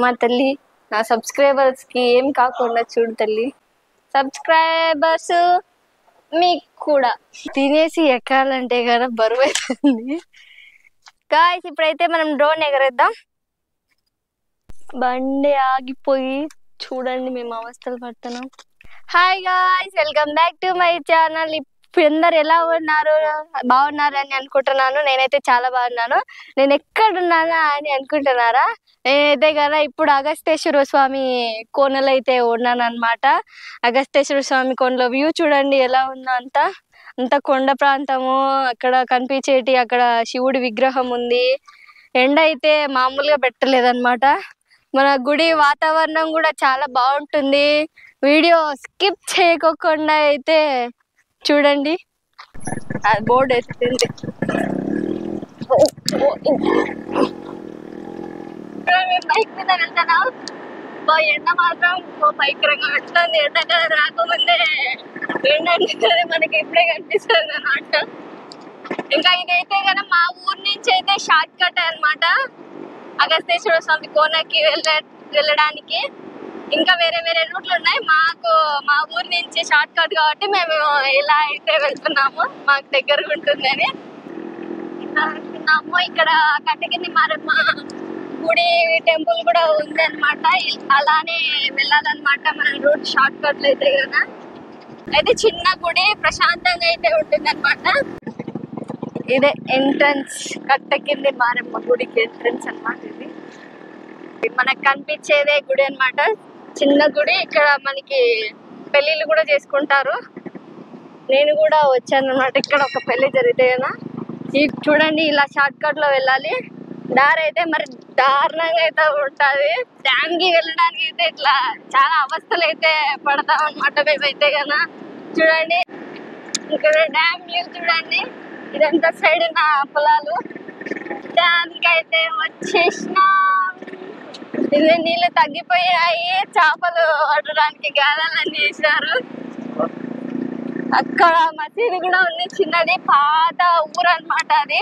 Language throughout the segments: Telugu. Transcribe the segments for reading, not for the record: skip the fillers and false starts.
మా తల్లి నా సబ్స్క్రైబర్స్ కి ఏం కాకుండా చూడు తల్లి. సబ్స్క్రైబర్స్ మీకు కూడా తినేసి ఎక్కాలంటే కదా బరువు అవుతుంది. గాయ్స్ ఇప్పుడైతే మనం డ్రోన్ ఎగరేద్దాం. బండి ఆగిపోయి చూడండి మేము అవస్థలు పడుతున్నాం. Hi guys, welcome back to my channel. ఇప్పుడు అందరు ఎలా ఉన్నారు? బాగున్నారు అని అనుకుంటున్నాను. నేనైతే చాలా బాగున్నాను. నేను ఎక్కడున్నానా అని అనుకుంటున్నారా? నేనైతే కదా ఇప్పుడు అగస్తేశ్వర స్వామి కోనలో అయితే ఉన్నాను అనమాట. అగస్తేశ్వర స్వామి కోనలో వ్యూ చూడండి ఎలా ఉందో. అంత కొండ ప్రాంతము. అక్కడ కనిపించేటి అక్కడ శివుడి విగ్రహం ఉంది. ఎండ అయితే మామూలుగా పెట్టలేదన్నమాట. మన గుడి వాతావరణం కూడా చాలా బాగుంటుంది. వీడియో స్కిప్ చేయకోకుండా అయితే చూడండి. అది బోర్డు ఎత్తింది. బైక్ మీద వెళ్తానా? ఎండ మాత్రం భయంకరంగా పెడుతుంది. ఎండాకాలం రాకముందే ఎండ అనేది మనకి ఇప్పుడే కనిపిస్తుంది అన్నమాట. ఇంకా ఇదైతే కదా మా ఊరు నుంచి అయితే షార్ట్ కట్ అన్నమాట అగస్తేశ్వర స్వామి కోనకి వెళ్ళడానికి. ఇంకా వేరే వేరే రూట్లు ఉన్నాయి. మా ఊరు నుంచి షార్ట్ కట్ కాబట్టి మేము ఇలా అయితే వెళ్తున్నాము. మాకు దగ్గరగా ఉంటుంది అని వెళ్తున్నాము. ఇక్కడ కట్టకింది మారమ్మ గుడి టెంపుల్ కూడా ఉంది అనమాట. అలానే వెళ్ళాలన్నమాట మన రూట్ షార్ట్ కట్లు అయితే కదా. అయితే చిన్న గుడి ప్రశాంతంగా అయితే ఉంటుంది అనమాట. ఇదే ఎంట్రన్స్, కట్టకింది మారమ్మ గుడికి ఎంట్రన్స్ అనమాట. ఇది మనకు కనిపించేదే గుడి అనమాట. చిన్న గుడి. ఇక్కడ మనకి పెళ్ళిళ్ళు కూడా చేసుకుంటారు. నేను కూడా వచ్చాను అనమాట. ఇక్కడ ఒక పెళ్లి జరిగితే కదా. చూడండి ఇలా షార్ట్ కట్ లో వెళ్ళాలి. దారి అయితే మరి దారుణంగా అయితే ఉంటది. డ్యామ్ కి వెళ్ళడానికి అయితే ఇట్లా చాలా అవస్థలు అయితే పడతాం అనమాట మేమైతే కదా. చూడండి ఇక్కడ డ్యామ్ వ్యూ చూడండి. ఇదంతా సైడ్ నా పొలాలు. డ్యామ్ కి అయితే వచ్చేసినా. నీళ్ళు తగ్గిపోయాయి. చేపలు పట్టడానికి గాలాలన్నీ వేసారు. అక్కడ మసీదు కూడా ఉంది చిన్నది. పాత ఊరు అనమాట అది.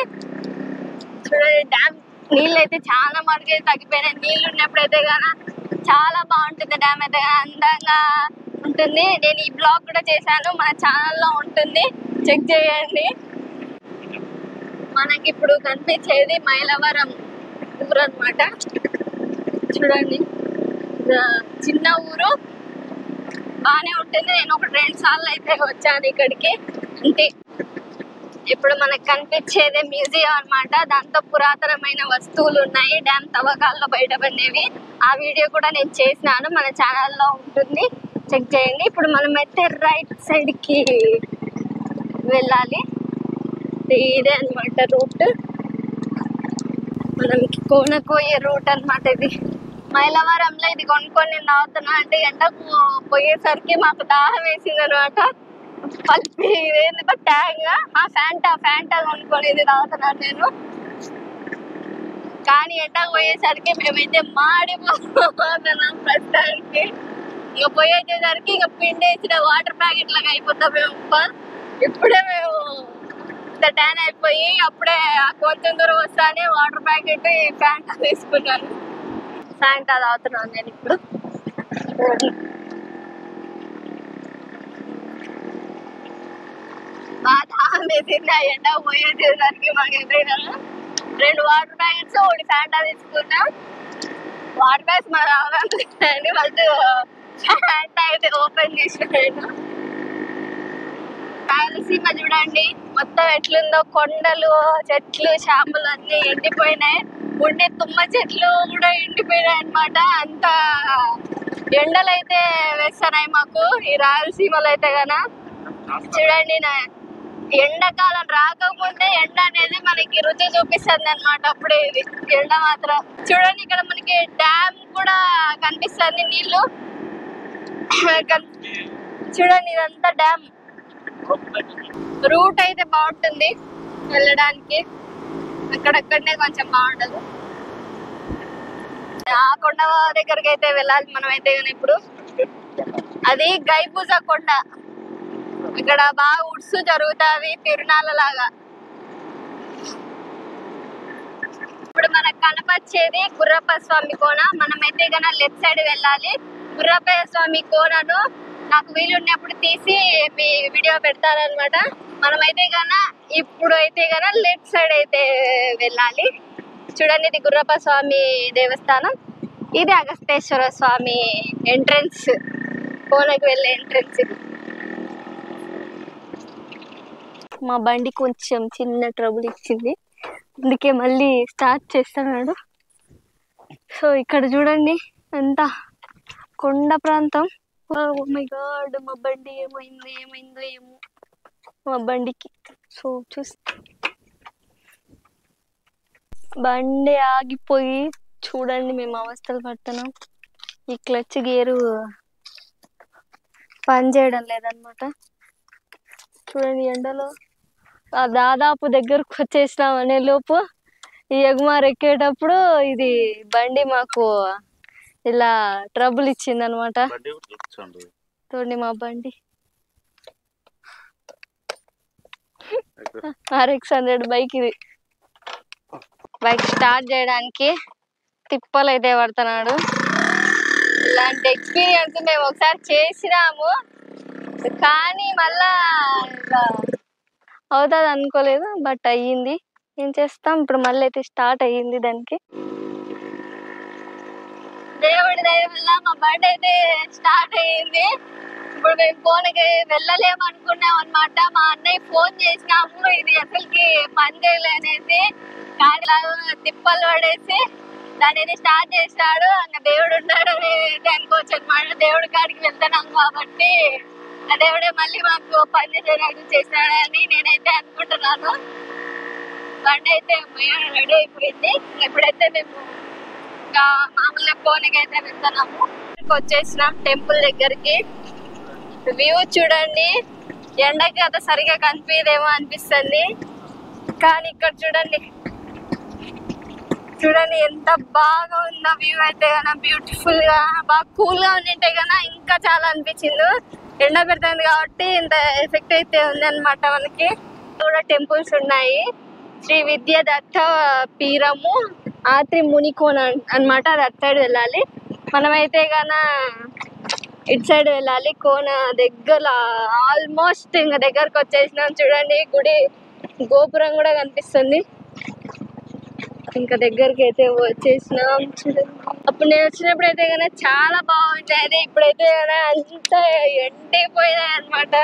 చూడండి డ్యామ్ నీళ్ళు అయితే చాలా మటుకు తగ్గిపోయినాయి. నీళ్ళు ఉన్నప్పుడైతే కదా చాలా బాగుంటుంది. డ్యామ్ అయితే అందంగా ఉంటుంది. నేను ఈ బ్లాగ్ కూడా చేశాను, మన ఛానల్లో ఉంటుంది, చెక్ చేయండి. మనకి ఇప్పుడు కనిపించేది మైలవరం ఊరు అనమాట. చూడండి చిన్న ఊరు బానే ఉంటుంది. నేను ఒక 2 సార్లు అయితే వచ్చాను ఇక్కడికి. అంటే ఇప్పుడు మనకు కనిపించేదే మ్యూజియం అనమాట. దాంతో పురాతనమైన వస్తువులు ఉన్నాయి. డ్యామ్ తవ్వకాల్లో బయటపడినవి. ఆ వీడియో కూడా నేను చేసినాను, మన ఛానల్లో ఉంటుంది, చెక్ చేయండి. ఇప్పుడు మనం అయితే రైట్ సైడ్ కి వెళ్ళాలి. ఇదే అనమాట రూట్. మనం కోనకోయే రూట్ అనమాట ఇది. మైలవరంలో ఇది కొనుక్కొని నేను తాగుతున్నా. అంటే ఎండకు పోయేసరికి మాకు దాహం వేసింది అనమాట. పల్పి ఇదేందుకో ట్యాంగ్ ఫ్యాంటా కొనుక్కొని ఇది తాగుతున్నాను నేను. కానీ ఎండకు పోయేసరికి మేమైతే మాడిపోతున్నాం ప్రస్తుతానికి. ఇక పోయేసరికి ఇక పిండేసిన వాటర్ ప్యాకెట్ లాగా అయిపోతాం మేము. ఇప్పుడే మేము ట్యాన్ అయిపోయి అప్పుడే కొంచెం దూరం వస్తానే వాటర్ ప్యాకెట్ ఫ్యాంటా తీసుకున్నాను. ఫ్యాంటా తాగుతున్నాను నేను ఇప్పుడు. బాగా దాహం వేసింది. ఆ ఎండ పోయేసరికి మాకు ఏదైనా 2 వాటర్ ప్యాకెట్స్ 1 ఫ్యాంటా తీసుకున్నాం. వాటర్ ప్యాకెట్స్ మాకు రావాలండి. ఫస్ట్ ఫ్యాంటా అయితే ఓపెన్ చేసినాను. రాయలసీమ చూడండి మొత్తం ఎట్లుందో. కొండలు, చెట్లు, చేపలు అన్ని ఎండిపోయినాయి. ఉండే తుమ్మ చెట్లు కూడా ఎండిపోయినాయి అనమాట. అంత ఎండలు అయితే వేస్తున్నాయి మాకు ఈ రాయలసీమలో అయితే గన. చూడండి ఎండాకాలం రాకముందే ఎండ అనేది మనకి రుచి చూపిస్తుంది అనమాట. అప్పుడే ఇది ఎండ మాత్రం. చూడండి ఇక్కడ మనకి డ్యామ్ కూడా కనిపిస్తుంది. నీళ్లు చూడండి ఇదంతా డ్యామ్. రూట్ అయితే బాగుంటుంది వెళ్ళడానికి. అక్కడక్కడనే కొంచెం బాగుండదు. ఆ కొండ దగ్గరికి అయితే వెళ్ళాలి మనం అయితే కానీ. ఇప్పుడు అది గైపూజ కొండ. ఇక్కడ బాగా ఉడ్సు జరుగుతావి తిరునాళ్ళ లాగా. ఇప్పుడు మనకు కనపచ్చేది గుర్రప్ప స్వామి కోన. మనమైతే గన లెఫ్ట్ సైడ్ వెళ్ళాలి. గుర్రప్ప స్వామి కోనను నాకు వీలున్నప్పుడు తీసి మీ వీడియో పెడతారనమాట. మనమైతే గన ఇప్పుడు అయితే గన లెఫ్ట్ సైడ్ అయితే వెళ్ళాలి. చూడండి, ఇది గుర్రప్ప స్వామి దేవస్థానం. ఇది అగస్తేశ్వర స్వామి ఎంట్రన్స్, కోనకి వెళ్ళే ఎంట్రన్స్. ఇది మా బండి కొంచెం చిన్న ట్రబుల్ ఇచ్చింది, అందుకే మళ్ళీ స్టార్ట్ చేస్తున్నాడు. సో ఇక్కడ చూడండి ఎంత కొండ ప్రాంతం. ఓ మై గాడ్, మా బండి ఏమైందో ఏమో మా బండికి. సో బండి ఆగిపోయి చూడండి మేము అవస్థలు పడుతున్నాం. ఈ క్లచ్ గేరు పని చేయడం లేదనమాట. చూడండి ఎండలో దాదాపు దగ్గరకు వచ్చేసినాం అనే లోపు ఈ ఎగుమారు ఎక్కేటప్పుడు ఇది బండి మాకు ఇలా ట్రబుల్ ఇచ్చింది అనమాట. చూడండి మా బండి RX100 బైక్. ఇది బైక్ స్టార్ట్ చేయడానికి తిప్పలు అయితే పడుతున్నాడు. ఇలాంటి ఎక్స్పీరియన్స్ మేము ఒకసారి చేసినాము, కానీ మళ్ళా అవుతుంది అనుకోలేదు, బట్ అయ్యింది. ఏం చేస్తాం, ఇప్పుడు మళ్ళీ అయితే స్టార్ట్ అయ్యింది దానికి. దేవుడి దయ వల్ల మా బండి అయితే స్టార్ట్ అయ్యింది. ఇప్పుడు మేము కోనకి వెళ్ళలేము అనుకున్నాం అనమాట. మా అన్నయ్య ఫోన్ చేసినాము, ఇది అసలుకి పని చేయలేనేసి, కానీ తిప్పలు పడేసి దాన్ని స్టార్ట్ చేసినాడు. ఇంకా దేవుడు ఉన్నాడు అని అనుకోవచ్చు అనమాట. దేవుడి కాడికి వెళ్తున్నాం కాబట్టి ఆ దేవుడే మళ్ళీ మాకు పని చేసినాడని నేనైతే అనుకుంటున్నాను. బండి అయితే రెడీ అయిపోయింది. ఎప్పుడైతే మేము ఇంకా మామూలుగా కోనకి అయితే వెళ్తున్నాము. వచ్చేసినాం టెంపుల్ దగ్గరికి. వ్యూ చూడండి, ఎండకి అంత సరిగా కనిపించేదేమో అనిపిస్తుంది, కానీ ఇక్కడ చూడండి ఎంత బాగా ఉందో వ్యూ అయితే కన్నా. బ్యూటిఫుల్ గా బాగా కూల్ గా ఉండింటే కన్నా ఇంకా చాలా అనిపించింది. ఎండ పెడుతుంది కాబట్టి ఇంత ఎఫెక్ట్ అయితే ఉంది అనమాట. మనకి కూడా టెంపుల్స్ ఉన్నాయి. శ్రీ విద్యాదత్త పీరము, ఆత్రి మునికోన అనమాట. అది అటు సైడ్ వెళ్ళాలి. మనమైతే గన ఇటు సైడ్ వెళ్ళాలి. కోన దగ్గర ఆల్మోస్ట్ ఇంకా దగ్గరకు వచ్చేసినాం. చూడండి గుడి గోపురం కూడా కనిపిస్తుంది. ఇంకా దగ్గరికి అయితే వచ్చేసినాం. అప్పుడు నేను వచ్చినప్పుడు అయితే కన్నా చాలా బాగుంటాయి. ఇప్పుడైతే కన్నా అంతా ఎండిపోయినాయి అనమాట.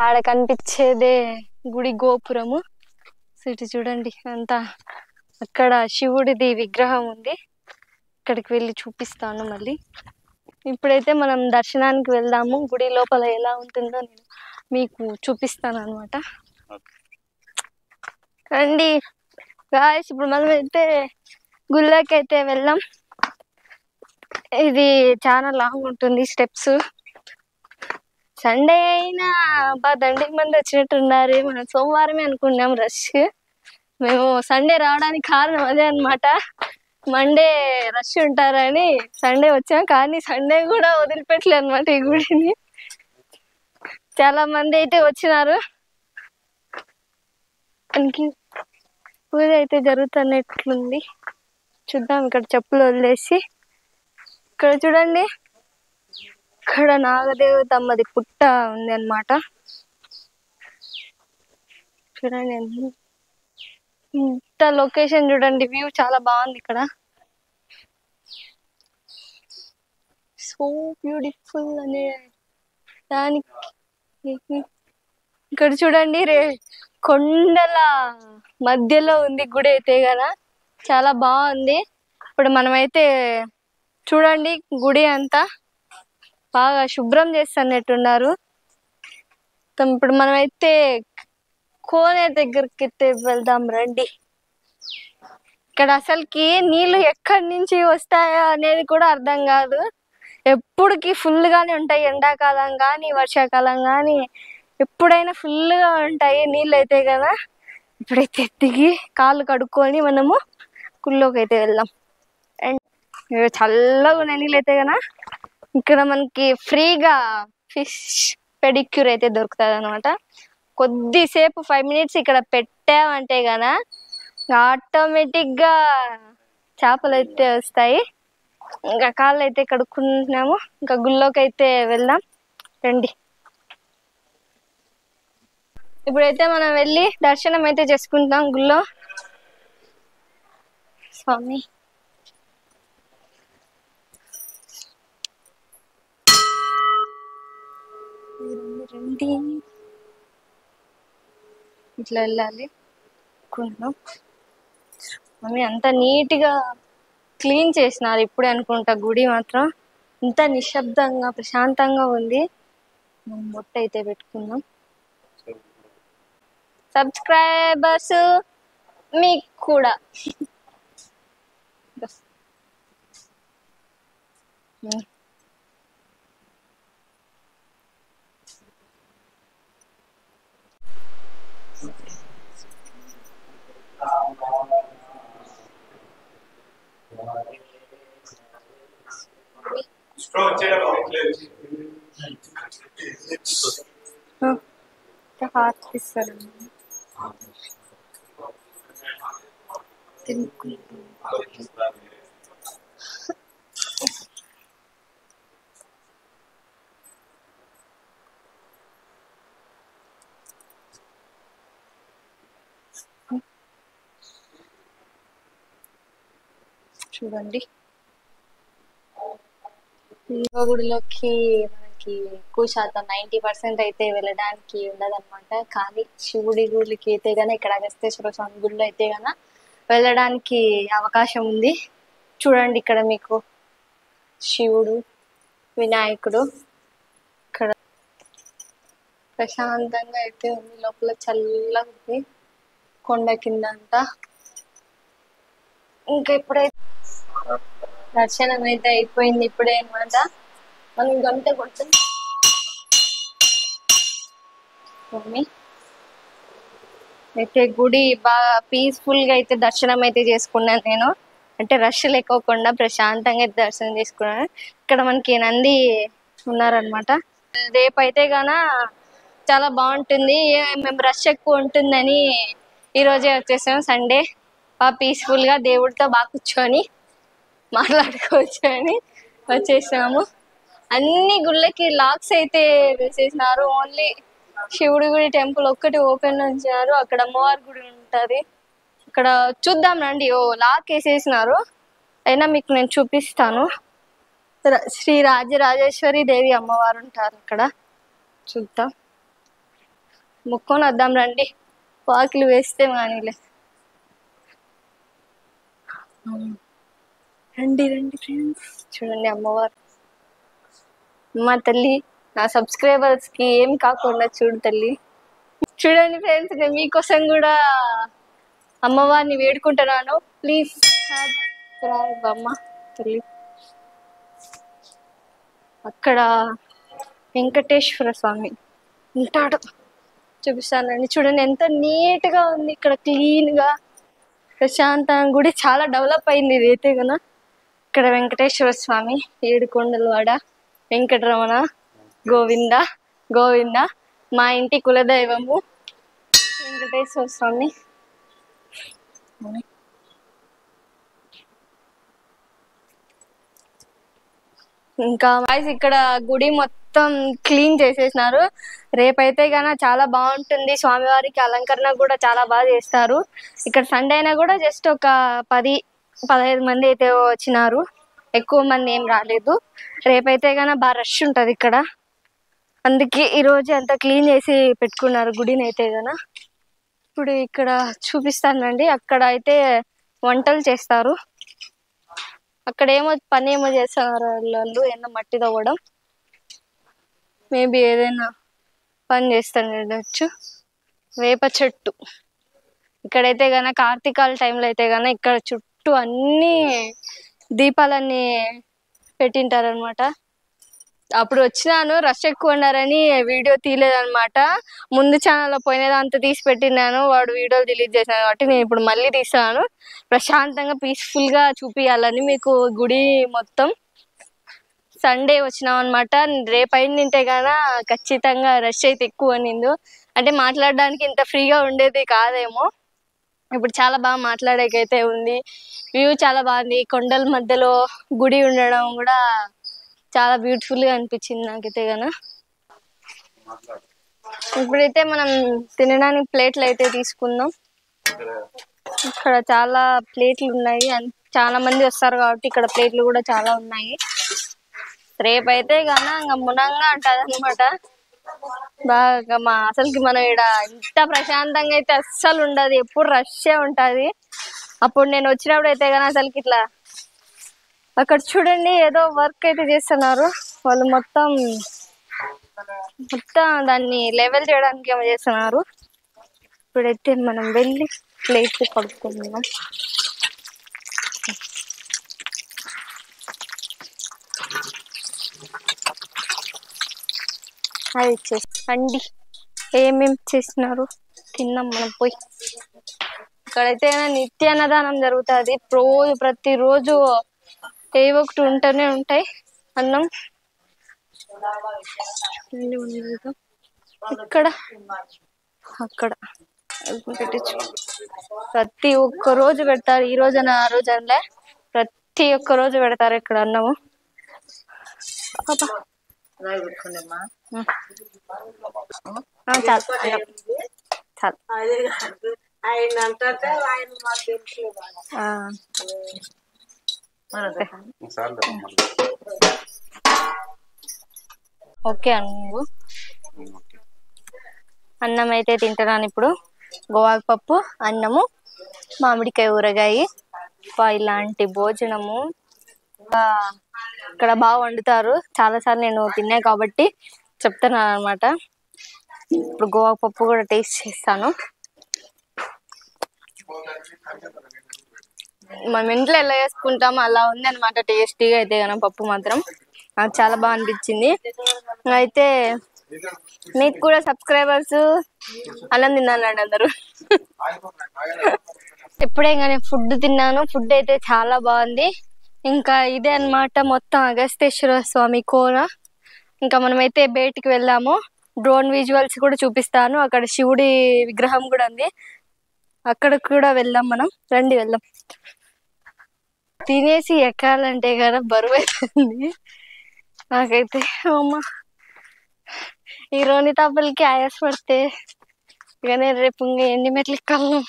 ఆడ కనిపించేదే గుడి గోపురము. ఇటు చూడండి అంతా, అక్కడ శివుడిది విగ్రహం ఉంది. ఇక్కడికి వెళ్ళి చూపిస్తాను మళ్ళీ. ఇప్పుడైతే మనం దర్శనానికి వెళ్దాము. గుడి లోపల ఎలా ఉంటుందో నేను మీకు చూపిస్తాను అనమాట. రండి గాయ్స్, ఇప్పుడు మనం అయితే గుళ్ళకి అయితే వెళ్దాం. ఇది చాలా లాంగ్ ఉంటుంది స్టెప్స్. సండే అయినా దండికి మంది వచ్చినట్టున్నారు. మనం సోమవారమే అనుకున్నాం రష్. మేము సండే రావడానికి కారణం అదే అనమాట. మండే రష్ ఉంటారని సండే వచ్చాం, కానీ సండే కూడా వదిలిపెట్టలే అనమాట ఈ గుడిని. చాలా మంది అయితే వచ్చినారు. పూజ అయితే జరుగుతున్నట్లుంది. చూద్దాం. ఇక్కడ చెప్పులు వదిలేసి ఇక్కడ చూడండి, ఇక్కడ నాగదేవతమ్మది పుట్ట ఉంది అన్నమాట. చూడండి ఇంత లొకేషన్ చూడండి, వ్యూ చాలా బాగుంది ఇక్కడ. సో బ్యూటిఫుల్ అనే దానికి ఇక్కడ చూడండి కొండల మధ్యలో ఉంది గుడి అయితే కదా, చాలా బాగుంది. ఇప్పుడు మనమైతే చూడండి గుడి అంతా బాగా శుభ్రం చేస్తున్నట్టున్నారు. ఇప్పుడు మనమైతే కోనే దగ్గరికి వెళ్దాం రండి. ఇక్కడ అసలుకి నీళ్లు ఎక్కడి నుంచి వస్తాయో అనేది కూడా అర్థం కాదు. ఎప్పుడుకి ఫుల్ గానే ఉంటాయి. ఎండాకాలం కానీ వర్షాకాలం కానీ ఎప్పుడైనా ఫుల్ గా ఉంటాయి నీళ్ళు అయితే కదా. ఇప్పుడైతే దిగి కాళ్ళు కడుక్కొని మనము గుళ్ళోకి అయితే వెళ్దాం. అండ్ చల్లగా ఉన్నాయి నీళ్ళు అయితే కదా. ఇక్కడ మనకి ఫ్రీగా ఫిష్ పెడిక్యూర్ అయితే దొరుకుతుంది అనమాట. కొద్దిసేపు 5 minutes ఇక్కడ పెట్టామంటే గన ఆటోమేటిక్ గా చేపలు అయితే వస్తాయి. ఇంకా కాళ్ళు అయితే కడుక్కుంటున్నాము. ఇంకా గుళ్ళోకి అయితే వెళ్దాం రండి. ఇప్పుడైతే మనం వెళ్ళి దర్శనం అయితే చేసుకుంటాం గుళ్ళో. స్వామి రండి, ఇట్లా వెళ్ళాలి అనుకుంటున్నాం. మమ్మీ అంత నీట్ గా క్లీన్ చేసినారు ఇప్పుడే అనుకుంటా. గుడి మాత్రం ఇంత నిశ్శబ్దంగా ప్రశాంతంగా ఉంది. మనం బొట్టు అయితే పెట్టుకుందాం. సబ్స్క్రైబర్స్ మీకు కూడా హార్ట్ ఇస్తారు. చూడండి, గుడిలోకి మనకి ఎక్కువ శాతం 90% అయితే వెళ్ళడానికి ఉండదన్నమాట. కానీ శివుడి గుడికి అయితే గానీ, ఇక్కడ అగస్తేశ్వర స్వామి గుడిలో అయితే గానీ వెళ్ళడానికి అవకాశం ఉంది. చూడండి, ఇక్కడ మీకు శివుడు, వినాయకుడు, ఇక్కడ ప్రశాంతంగా అయితే ఉంది. లోపల చల్లగా ఉంది, కొండ కింద అంతా. ఇంకా ఇప్పుడైతే దర్శనం అయితే అయిపోయింది ఇప్పుడే అనమాట. మనం గంట కొడుతుంది. అయితే గుడి బాగా పీస్ఫుల్ గా అయితే దర్శనం అయితే చేసుకున్నాను నేను. అంటే రష్ లేకోకుండా ప్రశాంతంగా అయితే దర్శనం చేసుకున్నాను. ఇక్కడ మనకి నంది ఉన్నారనమాట. రేపు అయితే గాన చాలా బాగుంటుంది. మేము రష్ ఎక్కువ ఉంటుందని ఈ రోజే వచ్చేసాం. సండే బాగా పీస్ఫుల్ గా దేవుడితో బాగా కూర్చొని మాట్లాడుకోవచ్చు అని వచ్చేసాము. అన్ని గుళ్ళకి లాక్స్ అయితే వేసేసినారు. ఓన్లీ శివుడి గుడి టెంపుల్ ఒక్కటి ఓపెన్ ఉంచారు. అక్కడ అమ్మవారి గుడి ఉంటది, అక్కడ చూద్దాం రండి. ఓ లాక్ వేసేసినారు, అయినా మీకు నేను చూపిస్తాను. శ్రీ రాజరాజేశ్వరి దేవి అమ్మవారు ఉంటారు అక్కడ. చూద్దాం, ముక్కొని వద్దాం రండి. వాకిలు వేస్తే మానిలే. రండి రండి ఫ్రెండ్స్, చూడండి అమ్మవారు. మా తల్లి, నా సబ్స్క్రైబర్స్ కి ఏం కాకుండా చూడు తల్లి. చూడండి ఫ్రెండ్స్, నేను మీకోసం కూడా అమ్మవారిని వేడుకుంటున్నాను. ప్లీజ్ సబ్స్క్రైబ్ అమ్మ తల్లి. అక్కడ వెంకటేశ్వర స్వామి ఉంటాడు, చూపిస్తానండి. చూడండి ఎంత నీట్ గా ఉంది ఇక్కడ, క్లీన్ గా ప్రశాంతంగా. గుడి చాలా డెవలప్ అయింది ఇది అయితే కదా. ఇక్కడ వెంకటేశ్వర స్వామి, ఏడుకొండలవాడ వెంకటరమణ గోవింద గోవింద. మా ఇంటి కులదైవము వెంకటేశ్వర స్వామి. ఇంకా ఇక్కడ గుడి మొత్తం క్లీన్ చేసేసినారు. రేపైతే గాన చాలా బాగుంటుంది. స్వామివారికి అలంకరణ కూడా చాలా బాగా చేస్తారు. ఇక్కడ సండే అయినా కూడా జస్ట్ ఒక 10-15 మంది అయితే వచ్చినారు, ఎక్కువ మంది ఏం రాలేదు. రేపైతే గాన బాగా రష్ ఉంటది ఇక్కడ, అందుకే ఈ రోజు అంతా క్లీన్ చేసి పెట్టుకున్నారు గుడిని అయితే గాన. ఇప్పుడు ఇక్కడ చూపిస్తానండి. అక్కడ అయితే వంటలు చేస్తారు. అక్కడ ఏమో పని ఏమో చేస్తున్నారు వాళ్ళు, ఏమన్నా మట్టి తవ్వడం, మేబీ ఏదైనా పని చేస్తాండొచ్చు. వేప చెట్టు ఇక్కడైతే గాన కార్తీకాల టైంలో అయితే గాన ఇక్కడ చుట్టూ అన్ని దీపాలన్నీ పెట్టింటారనమాట. అప్పుడు వచ్చినాను, రష్ ఎక్కువ ఉన్నారని వీడియో తీయలేదనమాట. ముందు ఛానల్లో పోయినదంతా తీసి పెట్టినాను, వాడు వీడియోలు డిలీట్ చేసినాను కాబట్టి నేను ఇప్పుడు మళ్ళీ తీస్తాను. ప్రశాంతంగా పీస్ఫుల్ గా చూపియాలని మీకు గుడి మొత్తం. సండే వచ్చినాం అనమాట. రేపైన తింటే గాన ఖచ్చితంగా రష్ అయితే ఎక్కువ అనిందు. అంటే మాట్లాడడానికి ఇంత ఫ్రీగా ఉండేది కాదేమో. ఇప్పుడు చాలా బాగా మాట్లాడేకైతే ఉంది. వ్యూ చాలా బాగుంది. కొండల మధ్యలో గుడి ఉండడం కూడా చాలా బ్యూటిఫుల్ గా అనిపించింది నాకైతే గన. ఇప్పుడైతే మనం తినడానికి ప్లేట్లు అయితే తీసుకుందాం. ఇక్కడ చాలా ప్లేట్లు ఉన్నాయి. చాలా మంది వస్తారు కాబట్టి ఇక్కడ ప్లేట్లు కూడా చాలా ఉన్నాయి. రేపైతే గన మునంగా అంటది అనమాట. బాగా అసలుకి మనం ఇక్కడ ఇంత ప్రశాంతంగా అయితే అస్సలు ఉండదు. ఎప్పుడు రష్ే ఉంటది. అప్పుడు నేను వచ్చినప్పుడు అయితే గన అసలుకి ఇట్లా అక్కడ చూడండి ఏదో వర్క్ అయితే చేస్తున్నారు వాళ్ళు. మొత్తం దాన్ని లెవెల్ చేయడానికి ఏమో చేస్తున్నారు. ఇప్పుడైతే మనం వెళ్ళి ప్లేట్లు కడుక్కుందాం. అది అండి ఏమేం చేస్తున్నారు తిన్నాం మనం పోయి. ఇక్కడైతే నిత్య అన్నదానం జరుగుతుంది. ప్రతిరోజు ఏవో ఒకటి ఉంటూనే ఉంటాయి. అన్నం ఇక్కడ అక్కడ ప్రతి ఒక్క రోజు పెడతారు. ఈ రోజున ఆ రోజు అనలే, ప్రతి ఒక్క రోజు పెడతారు ఇక్కడ అన్నము. ఓకే నువ్వు అన్నం అయితే తింటున్నాను ఇప్పుడు. గోవాకు పప్పు, అన్నము, మామిడికాయ ఊరగాయ. ఇలాంటి భోజనము ఇక్కడ బాగా వండుతారు. చాలా సార్లు నేను తిన్నా కాబట్టి చెప్తున్నాను అనమాట. ఇప్పుడు గోవాకు పప్పు కూడా టేస్ట్ చేస్తాను. మనం ఇంట్లో ఎలా వేసుకుంటాం అలా ఉంది అనమాట. టేస్టీగా అయితే కనుక పప్పు మాత్రం నాకు చాలా బాగా అనిపించింది. అయితే మీకు కూడా సబ్స్క్రైబర్స్ అన్నం తిన్నానండి అందరూ. ఎప్పుడే కానీ ఫుడ్ తిన్నాను. ఫుడ్ అయితే చాలా బాగుంది. ఇంకా ఇదే అనమాట మొత్తం అగస్తేశ్వర స్వామి కోన. ఇంకా మనమైతే బయటికి వెళ్ళాము. డ్రోన్ విజువల్స్ కూడా చూపిస్తాను. అక్కడ శివుడి విగ్రహం కూడా ఉంది. అక్కడ కూడా వెళ్దాం మనం. రండి వెళ్దాం. తినేసి ఎక్కాలంటే కదా బరువు అవుతుంది నాకైతే. అమ్మ ఈ రోని తాపలకి ఆయాస పడితే ఇకనే రేపు ఇంకా ఎన్ని మెట్లు ఎక్కాలను.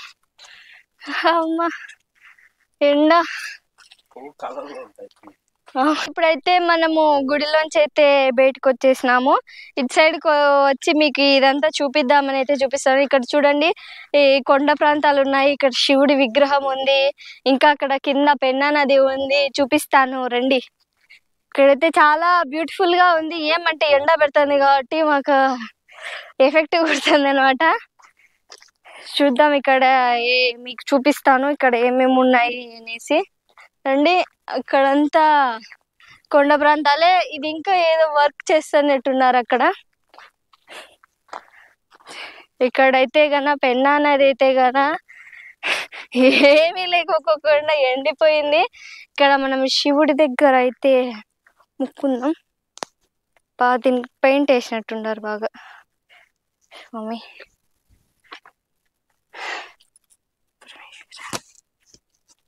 అమ్మ ఎండ. ఇప్పుడైతే మనము గుడిలోంచి అయితే బయటకు వచ్చేసినాము. ఇటు సైడ్ వచ్చి మీకు ఇదంతా చూపిద్దామని అయితే చూపిస్తాను. ఇక్కడ చూడండి ఈ కొండ ప్రాంతాలు ఉన్నాయి. ఇక్కడ శివుడి విగ్రహం ఉంది. ఇంకా అక్కడ కింద పెన్నా నది ఉంది. చూపిస్తాను రండి. ఇక్కడైతే చాలా బ్యూటిఫుల్ గా ఉంది. ఏమంటే ఎండ పెడుతుంది కాబట్టి మాకు ఎఫెక్టివ్ కొడుతుంది అనమాట. చూద్దాం ఇక్కడ మీకు చూపిస్తాను ఇక్కడ ఏమేమి ఉన్నాయి అనేసి. రండి. అక్కడంతా కొండ ప్రాంతాలే. ఇది ఇంకా ఏదో వర్క్ చేస్తున్నట్టున్నారు అక్కడ. ఇక్కడైతే గన పెన్నా నది అయితే గన ఏమీ లేకపోకుండా ఎండిపోయింది. ఇక్కడ మనం శివుడి దగ్గర అయితే ముక్కుందాం. బాగా దీనికి పెయింట్ వేసినట్టున్నారు బాగా. స్వామి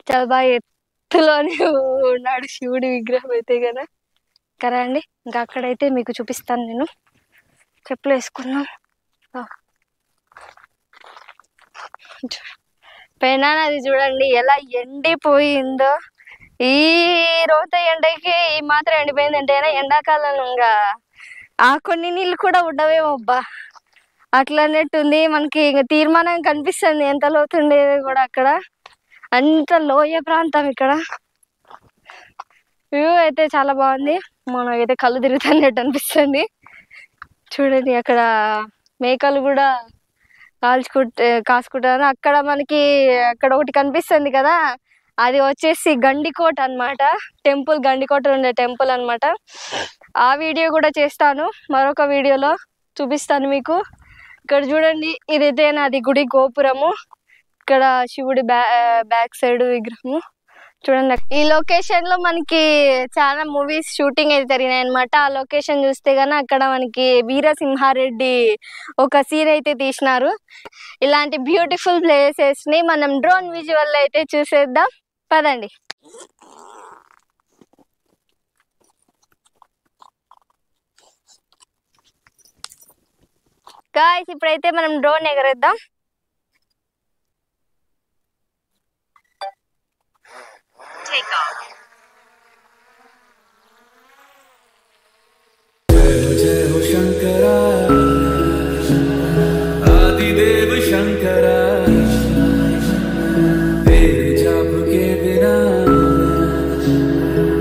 చాలా బాగా ఎత్తులోనే ఉన్నాడు శివుడి విగ్రహం అయితే కదా. అండి ఇంకా అక్కడైతే మీకు చూపిస్తాను. నేను చెప్పులు వేసుకున్నాం. పెన్నా నది చూడండి ఎలా ఎండిపోయిందో. ఈ రోజు ఎండకి ఈ మాత్రం ఎండిపోయింది అంటే ఎండాకాలం ఇంకా ఆ కొన్ని నీళ్ళు కూడా ఉండవేమోబ్బా అట్లా అన్నట్టుంది. మనకి ఇంకా తీర్మానం కనిపిస్తుంది ఎంత లోతుండేది కూడా. అక్కడ అంత లోయ ప్రాంతం. ఇక్కడ వ్యూ అయితే చాలా బాగుంది. మనకైతే కళ్ళు తిరుగుతున్నట్టు అనిపిస్తుంది. చూడండి అక్కడ మేకలు కూడా కాసుకుంటారు. అక్కడ మనకి అక్కడ ఒకటి కనిపిస్తుంది కదా, అది వచ్చేసి గండికోట అన్నమాట. టెంపుల్ గండికోట ఉండే టెంపుల్ అన్నమాట. ఆ వీడియో కూడా చేస్తాను, మరొక వీడియోలో చూపిస్తాను మీకు. ఇక్కడ చూడండి ఇదైతే అది గుడి గోపురము. ఇక్కడ శివుడి బ్యాక్ సైడ్ విగ్రహము చూడండి, ఈ లొకేషన్ లో మనకి చాలా మూవీస్ షూటింగ్ అయితే జరిగినాయి అనమాట. ఆ లొకేషన్ చూస్తే గానీ అక్కడ మనకి వీరసింహారెడ్డి ఒక సీన్ అయితే తీసినారు. ఇలాంటి బ్యూటిఫుల్ ప్లేసెస్ ని మనం డ్రోన్ విజువల్ అయితే చూసేద్దాం పదండి. గాయ్స్, ఇప్పుడైతే మనం డ్రోన్ ఎగరేద్దాం. जय हो शंकरा आदिदेव शंकरा, तेरे जाप के बिना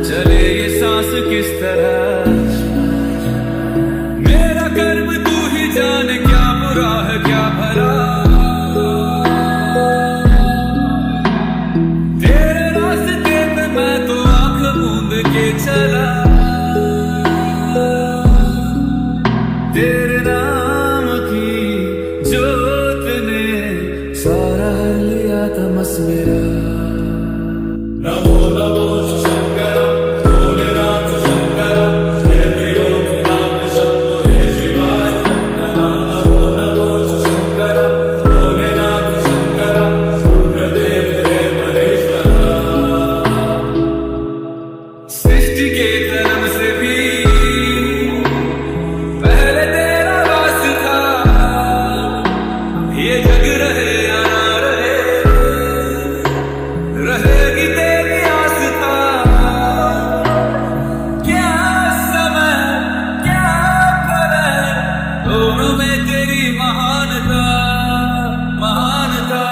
चले ये सांस किस तरह। मेरा कर्म तू ही जाने, क्या बुरा है क्या भला। तेरे रास्ते पे मैं तो आंख मूंद के चला, तेरे नाम की जोत ने सारा लिया तमस मेरा। नमो नमो शंकर भोलेनाथ शंकर, हे त्रिलोकनाथ शंभो हे शिवाय। नमो नमो शंकर भोलेनाथ शंकर, रुद्रदेव हे महेश्वर। सृष्टि के जन्म से भी पहले तेरा वास था, ये जग रहे या ना रहे, रहेगी तेरी आस्था। क्या समय क्या पल है, दोनों में तेरी महानता महानता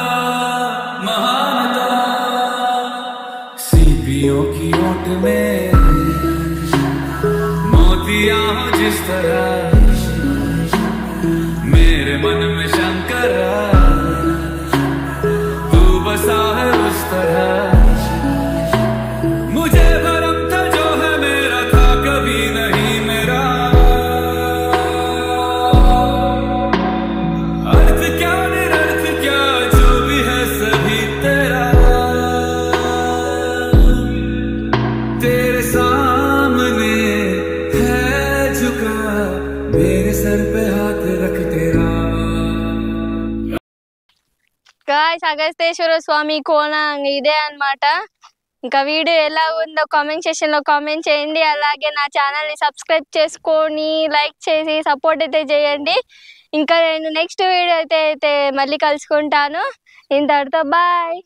महानता। सीपियों की ओट में मोतियां हो जिस तरह, मेरे मन में शंकरा तू बसा है उस तरह। मुझे भरम था जो है मेरा, था कभी नहीं मेरा। अर्थ क्या निरर्थ क्या, जो भी है सभी तेरा। तेरे सामने है झुका, मेरे सर पे हाथ रख तेरा। గాయ్స్, అగస్తేశ్వర స్వామి కోన ఇదే అన్నమాట. ఇంకా వీడియో ఎలా ఉందో కామెంట్ సెక్షన్ లో కామెంట్ చేయండి. అలాగే నా ఛానల్ ని సబ్స్క్రైబ్ చేసుకొని లైక్ చేసి సపోర్ట్ అయితే చేయండి. ఇంకా నేను నెక్స్ట్ వీడియో అయితే మళ్ళీ కలుసుకుంటాను. ఇంతటితో బాయ్.